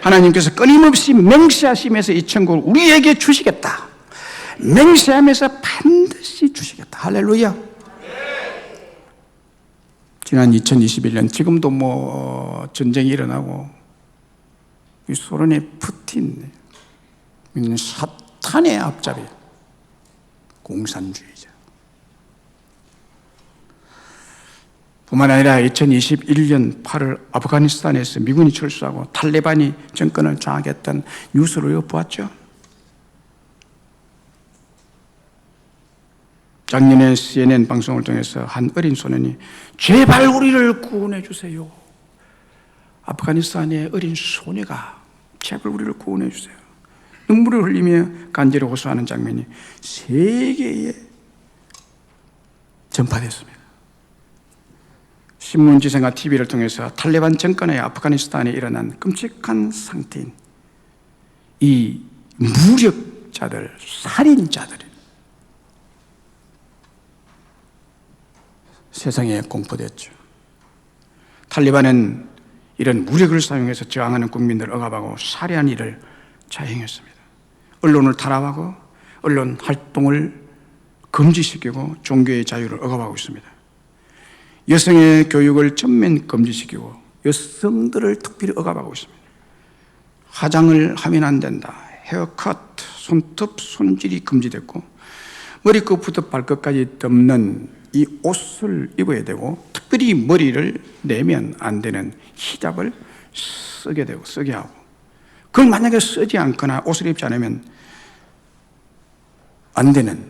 하나님께서 끊임없이 맹세하시면서 이 천국을 우리에게 주시겠다, 맹세하면서 반드시 주시겠다. 할렐루야. 지난 2021년, 지금도 전쟁이 일어나고 이 소련의 푸틴, 사탄의 앞잡이 공산주의자. 뿐만 아니라 2021년 8월 아프가니스탄에서 미군이 철수하고 탈레반이 정권을 장악했던 뉴스를 보았죠. 작년에 CNN 방송을 통해서 한 어린 소년이 제발 우리를 구원해 주세요. 아프가니스탄의 어린 소녀가 제발 우리를 구원해 주세요. 눈물을 흘리며 간절히 호소하는 장면이 세계에 전파됐습니다. 신문지상과 TV를 통해서 탈레반 정권의 아프가니스탄에 일어난 끔찍한 상태인 이 무력자들, 살인자들이 세상에 공포됐죠. 탈레반은 이런 무력을 사용해서 저항하는 국민들을 억압하고 살해한 일을 자행했습니다. 언론을 탄압하고 언론 활동을 금지시키고 종교의 자유를 억압하고 있습니다. 여성의 교육을 전면 금지시키고 여성들을 특별히 억압하고 있습니다. 화장을 하면 안 된다, 헤어컷, 손톱, 손질이 금지됐고 머리끝부터 발끝까지 덮는 이 옷을 입어야 되고 특별히 머리를 내면 안 되는 히잡을 쓰게 하고, 그걸 만약에 쓰지 않거나 옷을 입지 않으면 안 되는,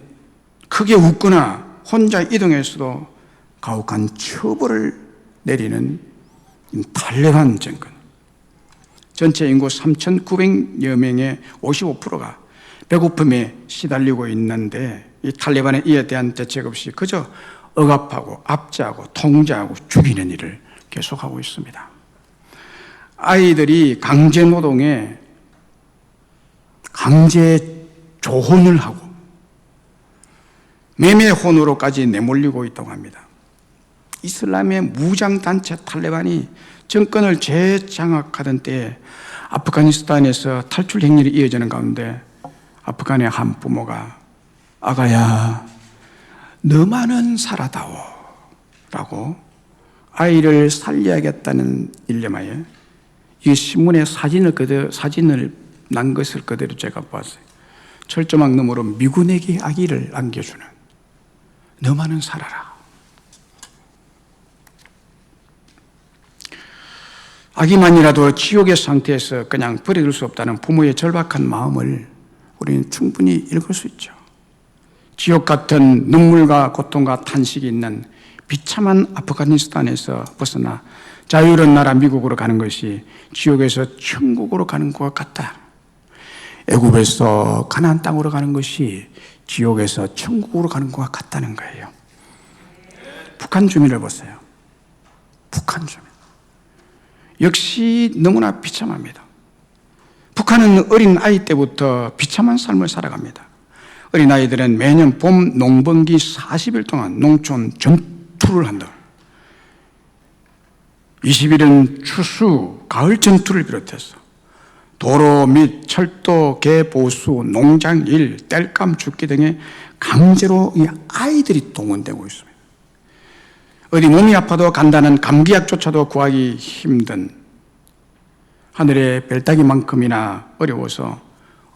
크게 웃거나 혼자 이동해서도 가혹한 처벌을 내리는 탈레반 정권. 전체 인구 3,900여 명의 55%가 배고픔에 시달리고 있는데 이 탈레반의 이에 대한 대책 없이 그저 억압하고 압제하고 통제하고 죽이는 일을 계속하고 있습니다. 아이들이 강제 노동에 강제 조혼을 하고 매매혼으로까지 내몰리고 있다고 합니다. 이슬람의 무장단체 탈레반이 정권을 재장악하던 때에 아프가니스탄에서 탈출 행렬이 이어지는 가운데 아프간의 한 부모가 아가야, 너만은 살아다오 라고 아이를 살려야겠다는 일념하에 이 신문에 사진을 난 것을 그대로 제가 봤어요. 철조망 너머로 미군에게 아기를 안겨주는, 너만은 살아라. 아기만이라도 지옥의 상태에서 그냥 버려둘 수 없다는 부모의 절박한 마음을 우리는 충분히 읽을 수 있죠. 지옥 같은 눈물과 고통과 탄식이 있는 비참한 아프가니스탄에서 벗어나 자유로운 나라 미국으로 가는 것이 지옥에서 천국으로 가는 것 같다. 애굽에서 가나안 땅으로 가는 것이 지옥에서 천국으로 가는 것 같다는 거예요. 북한 주민을 보세요. 북한 주민. 역시 너무나 비참합니다. 북한은 어린 아이 때부터 비참한 삶을 살아갑니다. 어린 아이들은 매년 봄 농번기 40일 동안 농촌 전투를 한다. 20일은 추수, 가을 전투를 비롯해서 도로 및 철도, 개보수, 농장 일, 땔감 줍기 등에 강제로 이 아이들이 동원되고 있습니다. 어디 몸이 아파도 간다는 감기약조차도 구하기 힘든, 하늘의 별따기만큼이나 어려워서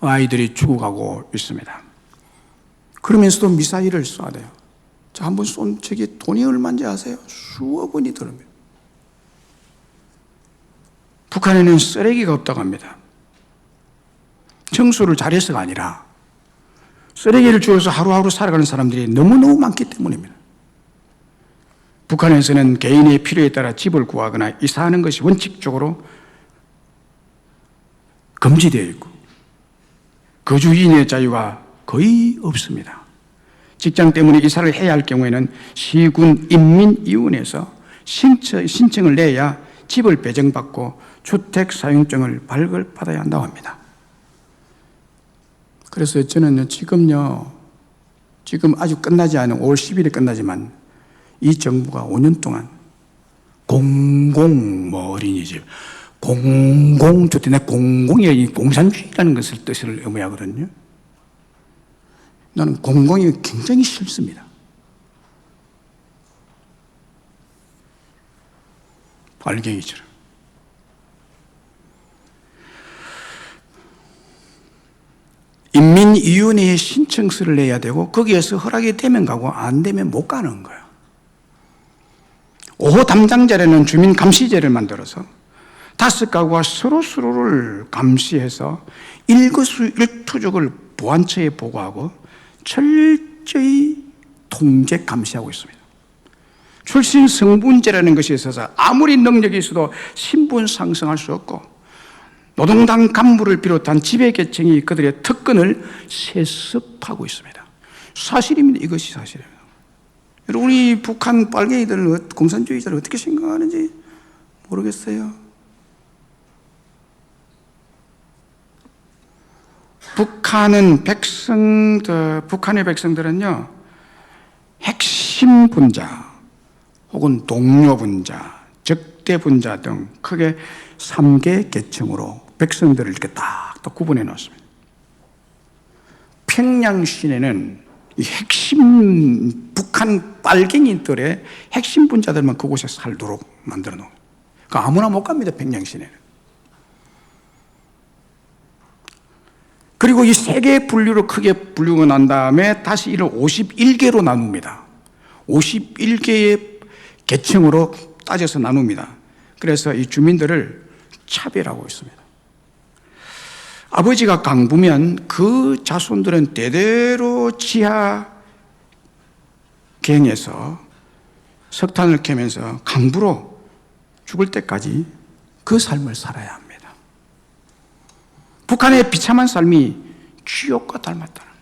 아이들이 죽어가고 있습니다. 그러면서도 미사일을 쏴야 돼요. 자, 한번 쏜 저게 돈이 얼마인지 아세요? 수억 원이 들어옵니다. 북한에는 쓰레기가 없다고 합니다. 청소를 잘해서가 아니라 쓰레기를 주워서 하루하루 살아가는 사람들이 너무너무 많기 때문입니다. 북한에서는 개인의 필요에 따라 집을 구하거나 이사하는 것이 원칙적으로 금지되어 있고 거주인의 자유가 거의 없습니다. 직장 때문에 이사를 해야 할 경우에는 시군 인민위원회에서 신청을 내야 집을 배정받고 주택 사용증을 발급받아야 한다고 합니다. 그래서 저는 지금 아직 끝나지 않은 5월 10일에 끝나지만 이 정부가 5년 동안 어린이집, 공공주택, 공공이 공산주의라는 것을 뜻을 의미하거든요. 나는 공공이 굉장히 싫습니다. 발갱이처럼. 인민위원회에 신청서를 내야 되고 거기에서 허락이 되면 가고 안 되면 못 가는 거예요. 5호 담당자라는 주민감시제를 만들어서 5가구가 서로를 감시해서 일거수일투족을 보안처에 보고하고 철저히 통제 감시하고 있습니다. 출신 성분제라는 것이 있어서 아무리 능력이 있어도 신분 상승할 수 없고 노동당 간부를 비롯한 지배계층이 그들의 특권을 세습하고 있습니다. 사실입니다. 이것이 사실입니다. 여러분, 우리 북한 빨갱이들은 공산주의자를 어떻게 생각하는지 모르겠어요. 북한의 백성들은요, 핵심 분자 혹은 동료 분자, 적대 분자 등 크게 3개 계층으로 백성들을 이렇게 딱 구분해 놓았습니다. 평양 시내는 이 핵심 북한 빨갱이들의 핵심 분자들만 그곳에 살도록 만들어 놓은, 그러니까 아무나 못 갑니다. 평양 시내는. 그리고 이 3개 분류로 크게 분류가 난 다음에 다시 이를 51개로 나눕니다. 51개의 계층으로 따져서 나눕니다. 그래서 이 주민들을 차별하고 있습니다. 아버지가 강부면 그 자손들은 대대로 지하 갱에서 석탄을 캐면서 강부로 죽을 때까지 그 삶을 살아야 합니다. 북한의 비참한 삶이 지옥과 닮았다는 것.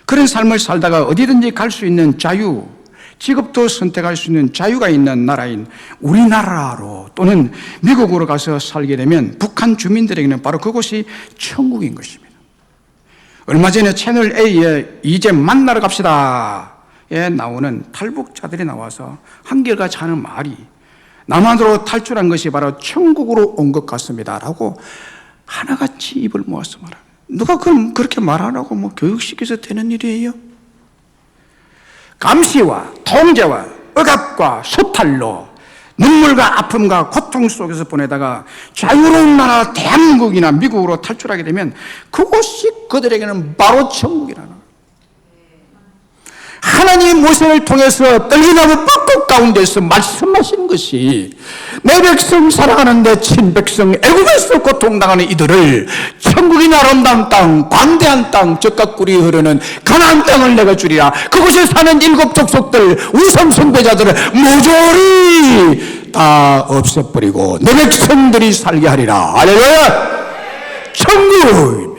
그런 삶을 살다가 어디든지 갈 수 있는 자유, 직업도 선택할 수 있는 자유가 있는 나라인 우리나라로 또는 미국으로 가서 살게 되면 북한 주민들에게는 바로 그곳이 천국인 것입니다. 얼마 전에 채널 A에 이제 만나러 갑시다에 나오는 탈북자들이 나와서 한결같이 하는 말이 남한으로 탈출한 것이 바로 천국으로 온 것 같습니다 라고 하나같이 입을 모아서 말합니다. 누가 그럼 그렇게 말하라고 교육시켜서 되는 일이에요? 감시와 통제와 억압과 소탈로 눈물과 아픔과 고통 고통 속에서 보내다가 자유로운 나라 대한민국이나 미국으로 탈출하게 되면 그곳이 그들에게는 바로 천국이라는 거예요. 하나님이 모세를 통해서 떨기나무 뻗고 가운데서 말씀하신 것이 내 백성 사랑하는데 친백성 애국에서 고통당하는 이들을 천국인 아름다운 땅, 광대한 땅, 젖과 꿀이 흐르는 가나안 땅을 내가 주리라. 그곳에 사는 일곱 족속들, 우상 숭배자들을 모조리 다 없애버리고 내 백성들이 살게 하리라. 할렐루야! 천국입니다.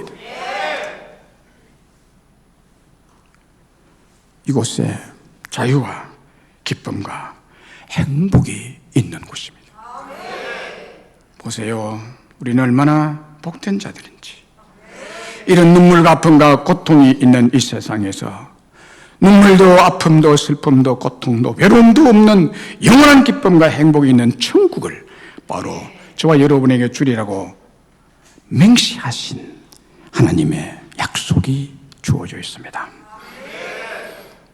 이곳에 자유와 기쁨과 행복이 있는 곳입니다. 보세요. 우리는 얼마나 복된 자들인지. 이런 눈물과 아픔과 고통이 있는 이 세상에서 눈물도 아픔도 슬픔도 고통도 외로움도 없는 영원한 기쁨과 행복이 있는 천국을 바로 저와 여러분에게 주리라고 맹세하신 하나님의 약속이 주어져 있습니다.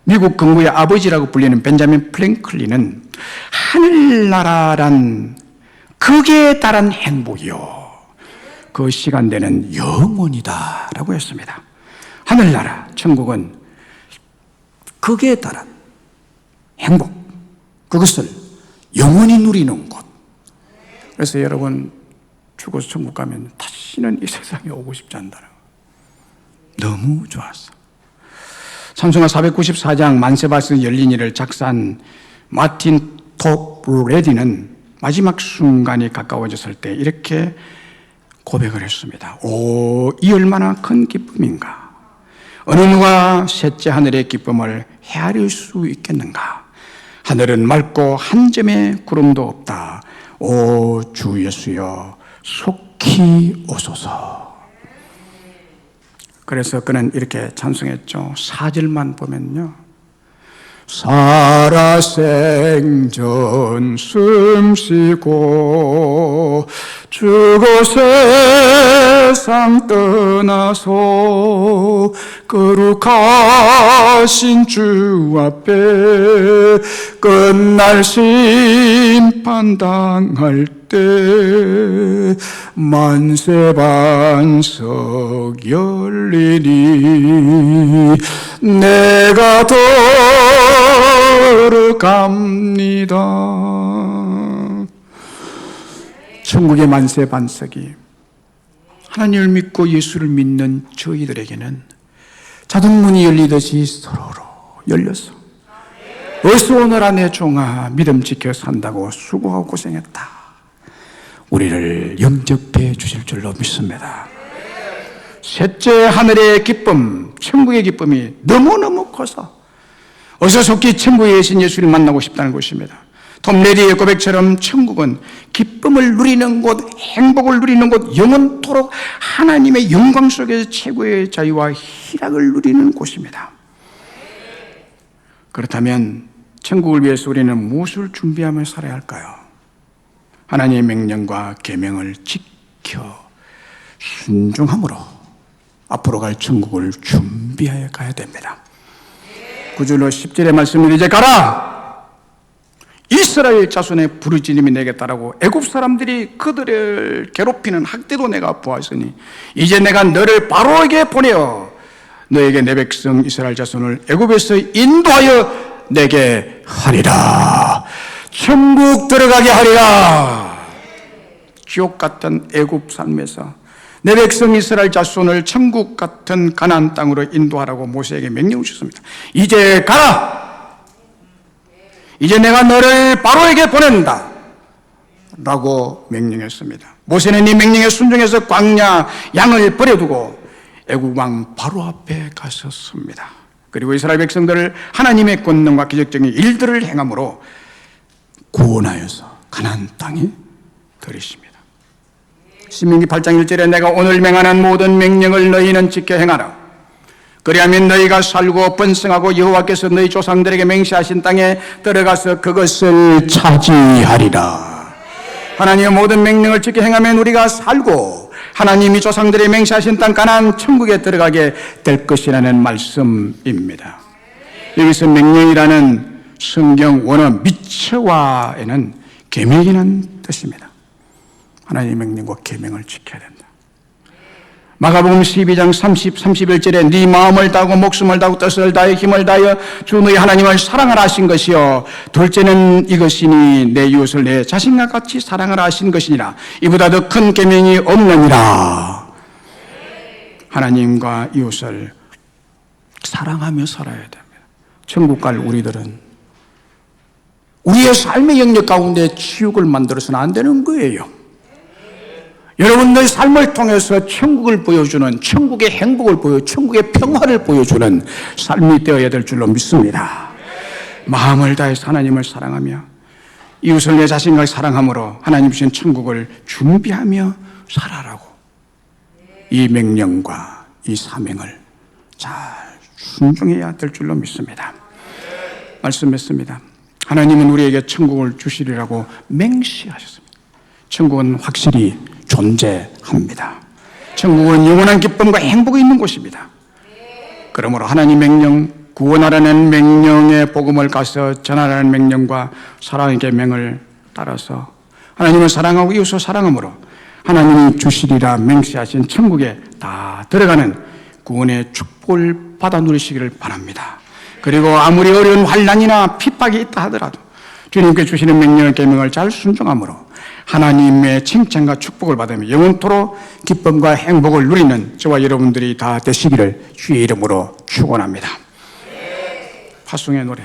미국 건국의 아버지라고 불리는 벤자민 프랭클린은 하늘나라란 극에 달한 행복이요, 그 시간대는 영원이다 라고 했습니다. 하늘나라, 천국은 극에 달한 행복, 그것을 영원히 누리는 곳. 그래서 여러분 죽어서 천국 가면 다시는 이 세상에 오고 싶지 않다는 거. 너무 좋았어. 찬송가 494장 만세바스 열린 일을 작사한 마틴 톱레디는 마지막 순간이 가까워졌을 때 이렇게 고백을 했습니다. 오, 이 얼마나 큰 기쁨인가. 어느 누가 셋째 하늘의 기쁨을 헤아릴 수 있겠는가. 하늘은 맑고 한 점의 구름도 없다. 오, 주 예수여 속히 오소서. 그래서 그는 이렇게 찬송했죠. 4절만 보면요. 살아생전 숨쉬고 주고 세상 떠나서 거룩하신 주 앞에 끝날 심판당할 때 만세반석 열리니 내가 걸어갑니다. 천국의 만세반석이 하나님을 믿고 예수를 믿는 저희들에게는 자동문이 열리듯이 서로로 열려서 어서 오너라 내 종아 믿음 지켜 산다고 수고하고 고생했다. 우리를 영접해 주실 줄로 믿습니다. 셋째 하늘의 기쁨, 천국의 기쁨이 너무너무 커서 어서 속히 천국에 계신 예수를 만나고 싶다는 것입니다. 톰 레디의 고백처럼 천국은 기쁨을 누리는 곳, 행복을 누리는 곳, 영원토록 하나님의 영광 속에서 최고의 자유와 희락을 누리는 곳입니다. 그렇다면 천국을 위해서 우리는 무엇을 준비하며 살아야 할까요? 하나님의 명령과 계명을 지켜 순종함으로 앞으로 갈 천국을 준비하여 가야 됩니다. 9절로 10절의 말씀을 이제 가라! 이스라엘 자손의 부르짖음이 내게 따르고 애굽 사람들이 그들을 괴롭히는 학대도 내가 보았으니 이제 내가 너를 바로에게 보내어 너에게 내 백성 이스라엘 자손을 애굽에서 인도하여 내게 하리라. 천국 들어가게 하리라. 지옥 같은 애굽 삶에서 내 백성 이스라엘 자손을 천국 같은 가나안 땅으로 인도하라고 모세에게 명령을 주셨습니다. 이제 가라. 이제 내가 너를 바로에게 보낸다 라고 명령했습니다. 모세는 이 명령에 순종해서 광야 양을 버려두고 애굽 왕 바로 앞에 가서 섭니다. 그리고 이스라엘 백성들을 하나님의 권능과 기적적인 일들을 행함으로 구원하여서 가나안 땅에 들이십니다. 신명기 8장 1절에 내가 오늘 명하는 모든 명령을 너희는 지켜 행하라. 그리하면 너희가 살고 번성하고 여호와께서 너희 조상들에게 맹세하신 땅에 들어가서 그것을 차지하리라. 하나님의 모든 명령을 지켜 행하면 우리가 살고 하나님이 조상들에게 맹세하신 땅 가나안 천국에 들어가게 될 것이라는 말씀입니다. 여기서 명령이라는 성경 원어 미처와에는 계명이라는 뜻입니다. 하나님의 명령과 계명을 지켜야 된다. 마가복음 12장 30, 31절에 네 마음을 다하고 목숨을 다하고 뜻을 다하여 힘을 다하여 주 너희 하나님을 사랑하라 하신 것이요 둘째는 이것이니 내 이웃을 내 자신과 같이 사랑하라 하신 것이니라. 이보다 더 큰 계명이 없느니라. 하나님과 이웃을 사랑하며 살아야 됩니다. 천국 갈 우리들은 우리의 삶의 영역 가운데 지옥을 만들어서는 안 되는 거예요. 여러분들의 삶을 통해서 천국을 보여주는, 천국의 행복을 천국의 평화를 보여주는 삶이 되어야 될 줄로 믿습니다. 마음을 다해서 하나님을 사랑하며 이웃을 내 자신과 사랑함으로 하나님 주신 천국을 준비하며 살아라고 이 명령과 이 사명을 잘 순종해야 될 줄로 믿습니다. 말씀했습니다. 하나님은 우리에게 천국을 주시리라고 맹시하셨습니다. 천국은 확실히 존재합니다. 천국은 영원한 기쁨과 행복이 있는 곳입니다. 그러므로 하나님 명령, 구원하라는 명령의 복음을 가서 전하라는 명령과 사랑의 계명을 따라서 하나님을 사랑하고 이웃을 사랑함으로 하나님이 주시리라 맹세하신 천국에 다 들어가는 구원의 축복을 받아 누리시기를 바랍니다. 그리고 아무리 어려운 환난이나 핍박이 있다 하더라도 주님께 주시는 명령의 계명을 잘 순종함으로 하나님의 칭찬과 축복을 받으며 영원토록 기쁨과 행복을 누리는 저와 여러분들이 다 되시기를 주의 이름으로 축원합니다. 파송의 노래